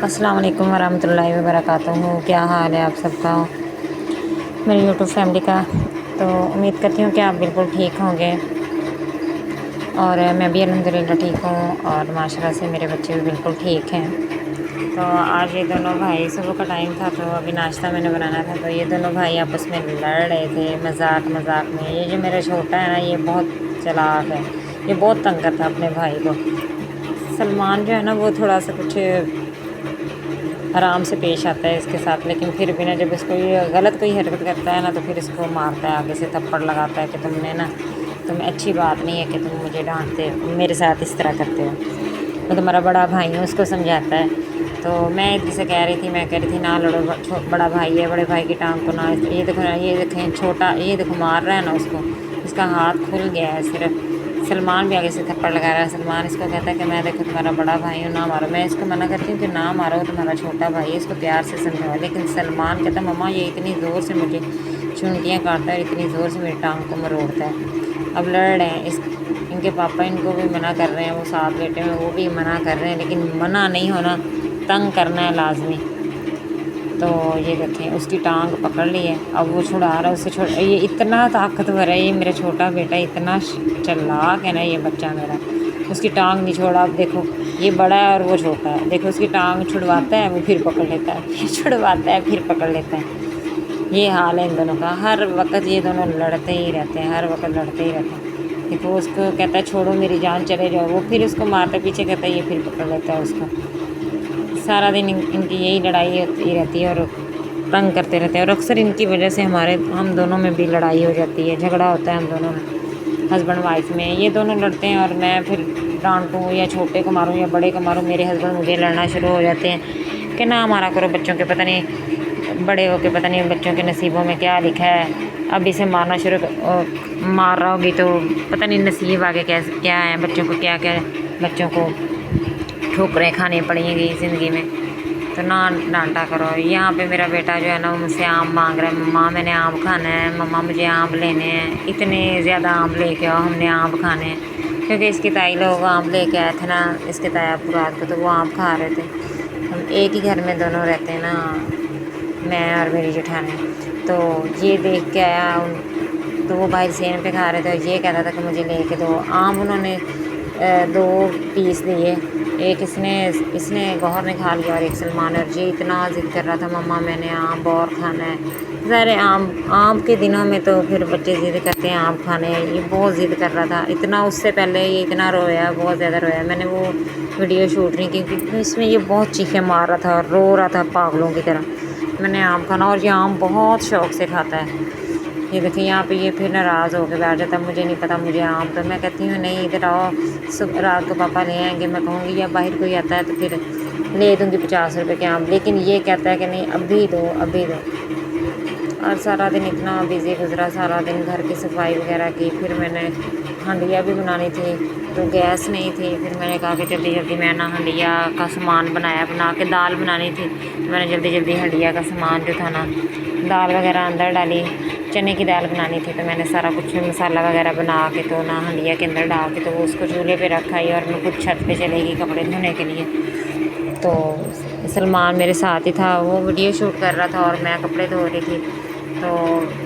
अस्सलाम वालेकुम वरहमतुल्लाहि वबरकातुहू। क्या हाल है आप सबका, मेरी यूट्यूब फैमिली का। तो उम्मीद करती हूँ कि आप बिल्कुल ठीक होंगे और मैं भी अल्हम्दुलिल्लाह ठीक हूँ और माशाल्लाह से मेरे बच्चे भी बिल्कुल ठीक हैं। तो आज ये दोनों भाई, सुबह का टाइम था तो अभी नाश्ता मैंने बनाना था, तो ये दोनों भाई आपस में लड़ रहे थे मजाक मजाक में। ये जो मेरा छोटा है ना, ये बहुत चालाक है, ये बहुत तंग करता है अपने भाई को। सलमान जो है ना, वो थोड़ा सा कुछ आराम से पेश आता है इसके साथ, लेकिन फिर भी ना जब इसको ये गलत कोई हरकत करता है ना, तो फिर इसको मारता है, आगे से थप्पड़ लगाता है कि तुम अच्छी बात नहीं है कि तुम मुझे डांटते, मेरे साथ इस तरह करते हो। मैं तुम्हारा बड़ा भाई हूँ, उसको समझाता है। तो मैं इधर से मैं कह रही थी ना लड़ो, बड़ा भाई है, बड़े भाई की टांग को ना, ये देखो ना, ये देखें छोटा, ये देखो मार रहा है ना उसको, इसका हाथ खुल गया है सिर्फ। सलमान भी आगे से थप्पड़ लगा रहा है। सलमान इसको कहता है कि मैं देखो तुम्हारा बड़ा भाई हूँ, ना मारो। मैं इसको मना करती हूँ कि ना मारो, तुम्हारा छोटा भाई है, इसको प्यार से समझाओ। लेकिन सलमान कहता है मम्मा ये इतनी ज़ोर से मुझे चुनटियाँ काटता है और इतनी ज़ोर से मेरी टांग को मरोड़ता है। अब लड़ रहे हैं, इनके पापा इनको भी मना कर रहे हैं, वो साथ बैठे हुए वो भी मना कर रहे हैं, लेकिन मना नहीं होना, तंग करना है लाजमी। तो ये देखें उसकी टांग पकड़ ली है, अब वो छुड़ा रहा है उससे। ये इतना ताकतवर है, ये मेरा छोटा बेटा इतना चालाक है ना ये बच्चा मेरा। उसकी टांग नहीं छोड़ा। अब देखो ये बड़ा है और वो छोटा है, देखो उसकी टांग छुड़वाता है, वो फिर पकड़ लेता है, फिर छुड़वाता है, फिर पकड़ लेता है। ये हाल है इन दोनों का, हर वक्त ये दोनों लड़ते ही रहते हैं, हर वक्त लड़ते ही रहते हैं। देखो उसको कहता है छोड़ो मेरी जान चले जाओ, वो फिर उसको मारता है, पीछे कहता है, ये फिर पकड़ लेता है उसको। सारा दिन इनकी यही लड़ाई होती रहती है और तंग करते रहते हैं, और अक्सर इनकी वजह से हम दोनों में भी लड़ाई हो जाती है, झगड़ा होता है हम दोनों में, हस्बैंड वाइफ में। ये दोनों लड़ते हैं और मैं फिर डांटूँ या छोटे को मारूँ या बड़े को मारूँ, मेरे हस्बैंड मुझे लड़ना शुरू हो जाते हैं कि ना मारा करो बच्चों के, पता नहीं बड़े हो के पता नहीं बच्चों के नसीबों में क्या लिखा है, अब इसे मारना मार रहा होगी तो पता नहीं नसीब आगे क्या है, बच्चों को क्या क्या बच्चों को ठोकरें खानी पड़ेंगी ज़िंदगी में, तो ना डांटा करो। यहाँ पे मेरा बेटा जो है ना, वो मुझसे आम मांग रहा है, मम्मा मैंने आम खाना है, मम्मा मुझे आम लेने हैं, इतने ज़्यादा आम लेके आओ, हमने आम खाने हैं। क्योंकि इसके ताई लोग आम लेके आए थे ना, इसके ताया पुरात को, तो वो आम खा रहे थे। हम एक ही घर में दोनों रहते हैं ना, मैं और मेरी जेठानी। तो ये देख के आया तो वो भाई सेन पे खा रहे थे, और ये कहता था कि मुझे लेके दो आम। उन्होंने 2 पीस दिए, एक इसने गौहर ने खा लिया और एक सलमान। और ये इतना ज़िद कर रहा था मम्मा मैंने आम और खाना है। ज़ाहिर आम के दिनों में तो फिर बच्चे ज़िद करते हैं आम खाने, ये बहुत ज़िद कर रहा था। इतना उससे पहले ये इतना रोया, बहुत ज़्यादा रोया। मैंने वो वीडियो शूट नहीं की क्योंकि इसमें ये बहुत चीखें मार रहा था और रो रहा था पागलों की तरह। मैंने आम खाना, और ये आम बहुत शौक़ से खाता है। ये देखिए यहाँ पे ये फिर नाराज़ होकर बैठ जाता है, मुझे नहीं पता मुझे आम। तो मैं कहती हूँ नहीं इधर आओ, रात को पापा ले आएंगे। मैं कहूँगी या बाहर कोई आता है तो फिर ले दूँगी 50 रुपए के आम, लेकिन ये कहता है कि नहीं अभी दो अभी दो। और सारा दिन इतना बिज़ी गुजरा, सारा दिन घर की सफाई वगैरह की। फिर मैंने हंडिया भी बनानी थी तो गैस नहीं थी, फिर मैंने कहा कि जल्दी जल्दी मैं ना हंडिया का सामान बना के दाल बनानी थी, तो मैंने जल्दी जल्दी हंडिया का सामान जो था ना, दाल वगैरह अंदर डाली। चने की दाल बनानी थी तो मैंने सारा कुछ मसाला वगैरह बना के तो ना हंडिया के अंदर डाल के तो वो उसको चूल्हे पे रखा ही, और मैं कुछ छत पे चलेगी कपड़े धोने के लिए। तो सलमान मेरे साथ ही था, वो वीडियो शूट कर रहा था और मैं कपड़े धो रही थी। तो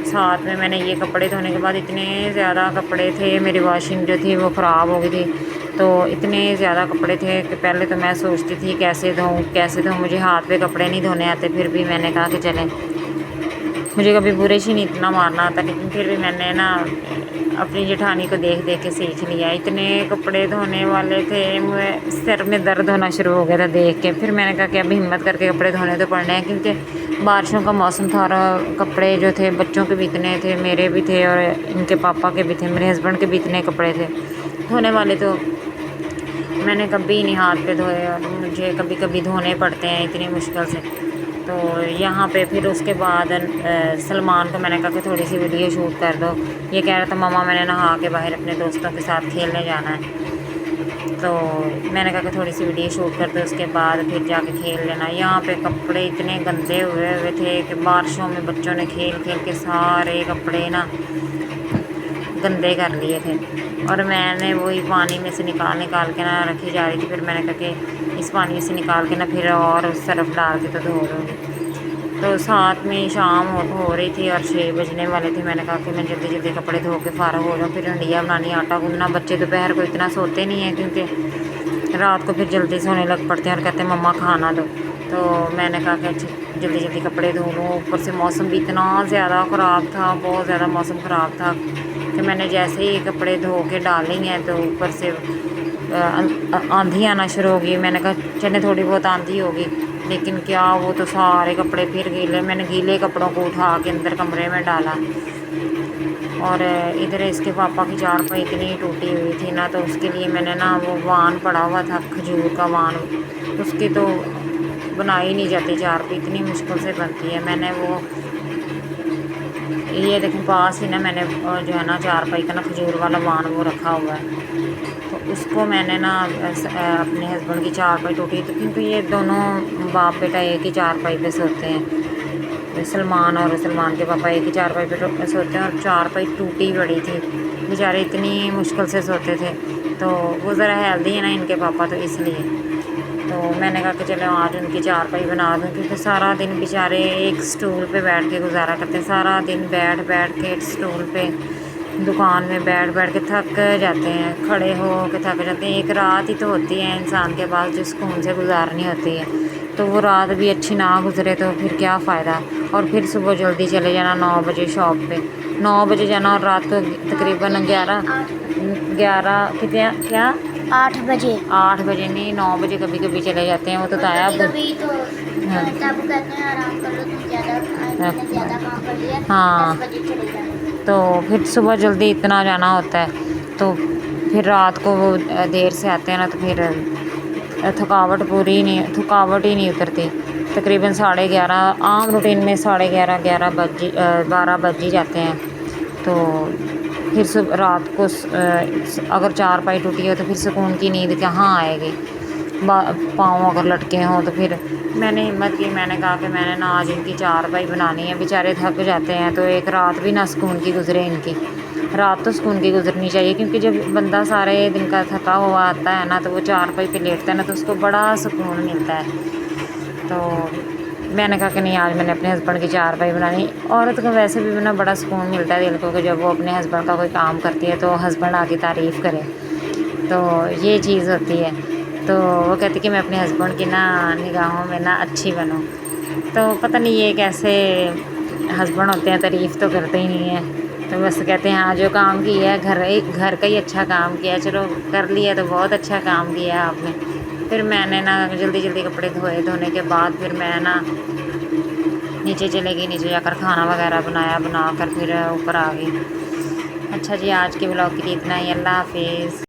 साथ में मैंने ये कपड़े धोने के बाद इतने ज़्यादा कपड़े थे, मेरी वॉशिंग जो थी वो ख़राब हो गई थी। तो इतने ज़्यादा कपड़े थे कि पहले तो मैं सोचती थी कैसे धोऊँ, मुझे हाथ पे कपड़े नहीं धोने आते। फिर भी मैंने कहा कि चलें, मुझे कभी बुरश ही नहीं इतना मारना आता, लेकिन फिर भी मैंने ना अपनी जेठानी को देख देख के सीख लिया। इतने कपड़े धोने वाले थे, मुझे सिर में दर्द होना शुरू हो गया था देख के। फिर मैंने कहा कि अब हिम्मत करके कपड़े धोने तो पड़ने हैं, क्योंकि बारिशों का मौसम था और कपड़े जो थे बच्चों के भी इतने थे, मेरे भी थे और इनके पापा के भी थे, मेरे हस्बैंड के भी इतने कपड़े थे धोने वाले। तो मैंने कभी नहीं हाथ पे धोए और मुझे कभी कभी धोने पड़ते हैं इतनी मुश्किल से। तो यहाँ पे फिर उसके बाद सलमान को मैंने कहा कि थोड़ी सी वीडियो शूट कर दो। ये कह रहा था मम्मा मैंने नहा के बाहर अपने दोस्तों के साथ खेलने जाना है। तो मैंने कहा कि थोड़ी सी वीडियो शूट कर दो, उसके बाद फिर जाके खेल लेना। यहाँ पे कपड़े इतने गंदे हुए थे कि बारिशों में बच्चों ने खेल खेल के सारे कपड़े ना गंदे कर लिए थे, और मैंने वही पानी में से निकाल के ना रखी जा रही थी। फिर मैंने कहा कि इस पानी से निकाल के ना फिर और सर्फ डाल के तो धो दूँगी। तो साथ में शाम हो रही थी और 6 बजने वाले थे। मैंने कहा कि मैं जल्दी जल्दी कपड़े धो के फ़ारग हो जाऊँ, फिर हंडिया बनानी, आटा गूँथना। बच्चे दोपहर को इतना सोते नहीं हैं क्योंकि रात को फिर जल्दी सोने लग पड़ते हैं और कहते हैं मम्मा खाना दो। तो मैंने कहा कि अच्छा जल्दी जल्दी कपड़े धो लूँ। ऊपर से मौसम भी इतना ज़्यादा ख़राब था, बहुत ज़्यादा मौसम ख़राब था कि मैंने जैसे ही कपड़े धो के डाले हैं तो ऊपर से आंधी आना शुरू हो गई। मैंने कहा चले थोड़ी बहुत आंधी होगी, लेकिन क्या, वो तो सारे कपड़े फिर गीले। मैंने गीले कपड़ों को उठा के अंदर कमरे में डाला। और इधर इसके पापा की चारपाई इतनी टूटी हुई थी ना, तो उसके लिए मैंने ना वो वान पड़ा हुआ था, खजूर का वान, उसकी तो बनाई नहीं जाती चारपाई, इतनी मुश्किल से बनती है। मैंने वो ये देखें पास ही ना मैंने जो है ना चारपाई का ना खजूर वाला वान वो रखा हुआ है, तो उसको मैंने ना अपने हस्बैंड की चारपाई टूटी थी क्योंकि ये दोनों बाप बेटा एक ही चारपाई पे सोते हैं। सलमान और सलमान के पापा एक ही चारपाई पे सोते हैं और चारपाई टूटी पड़ी थी, बेचारे इतनी मुश्किल से सोते थे। तो वो ज़रा हेल्दी है ना इनके पापा, तो इसलिए तो मैंने कहा कि चलो आज उनकी चारपाई बना दूँ, क्योंकि सारा दिन बेचारे एक स्टूल पे बैठ के गुजारा करते हैं। सारा दिन बैठ बैठ के स्टूल पे दुकान में बैठ बैठ के थक जाते हैं, खड़े हो के थक जाते हैं। एक रात ही तो होती है इंसान के पास जो सुकून से गुजारनी होती है, तो वो रात भी अच्छी ना गुजरे तो फिर क्या फ़ायदा। और फिर सुबह जल्दी चले जाना 9 बजे शॉप पे, 9 बजे जाना और रात को तकरीबन 11 कितने क्या 8 बजे 8 बजे नहीं 9 बजे कभी कभी चले जाते हैं। वो तो ताया कभी तो तब कहते हैं आराम कर लो, तुम ज़्यादा काम कर लिया, हाँ। 10 बजे चले जाना। तो फिर सुबह जल्दी इतना जाना होता है, तो फिर रात को वो देर से आते हैं ना, तो फिर थकावट ही नहीं उतरती। तकरीबन 11:30 आम रूटीन में 11:30 12 बज ही जाते हैं। तो फिर रात को अगर चारपाई टूटी हो तो फिर सुकून की नींद कहाँ आएगी। पाँव अगर लटके हों तो फिर मैंने हिम्मत की, मैंने कहा कि मैंने ना आज इनकी चारपाई बनानी है। बेचारे थक जाते हैं, तो एक रात भी ना सुकून की गुजरे इनकी। रात तो सुकून की गुजरनी चाहिए, क्योंकि जब बंदा सारे दिन का थका हुआ आता है ना, तो वो चारपाई पे लेटता है ना, तो उसको बड़ा सुकून मिलता है। तो मैंने कहा कि नहीं, आज मैंने अपने हस्बैंड की चारपाई बनानी। औरत को वैसे भी ना बड़ा सुकून मिलता है दिल को कि जब वो अपने हस्बैंड का कोई काम करती है तो हस्बैंड आके तारीफ़ करे, तो ये चीज़ होती है। तो वो कहती कि मैं अपने हस्बैंड की ना निगाहों में ना अच्छी बनूं। तो पता नहीं ये कैसे हस्बैंड होते हैं, तारीफ़ तो करते ही नहीं हैं, तो बस कहते हैं हाँ जो काम किया है घर का ही अच्छा काम किया, चलो कर लिया तो बहुत अच्छा काम किया आपने। फिर मैंने ना जल्दी जल्दी कपड़े धोने के बाद फिर मैं ना नीचे चले गई, नीचे जाकर खाना वगैरह बनाकर फिर ऊपर आ गई। अच्छा जी, आज के ब्लॉग के लिए इतना ही। अल्लाह हाफिज़।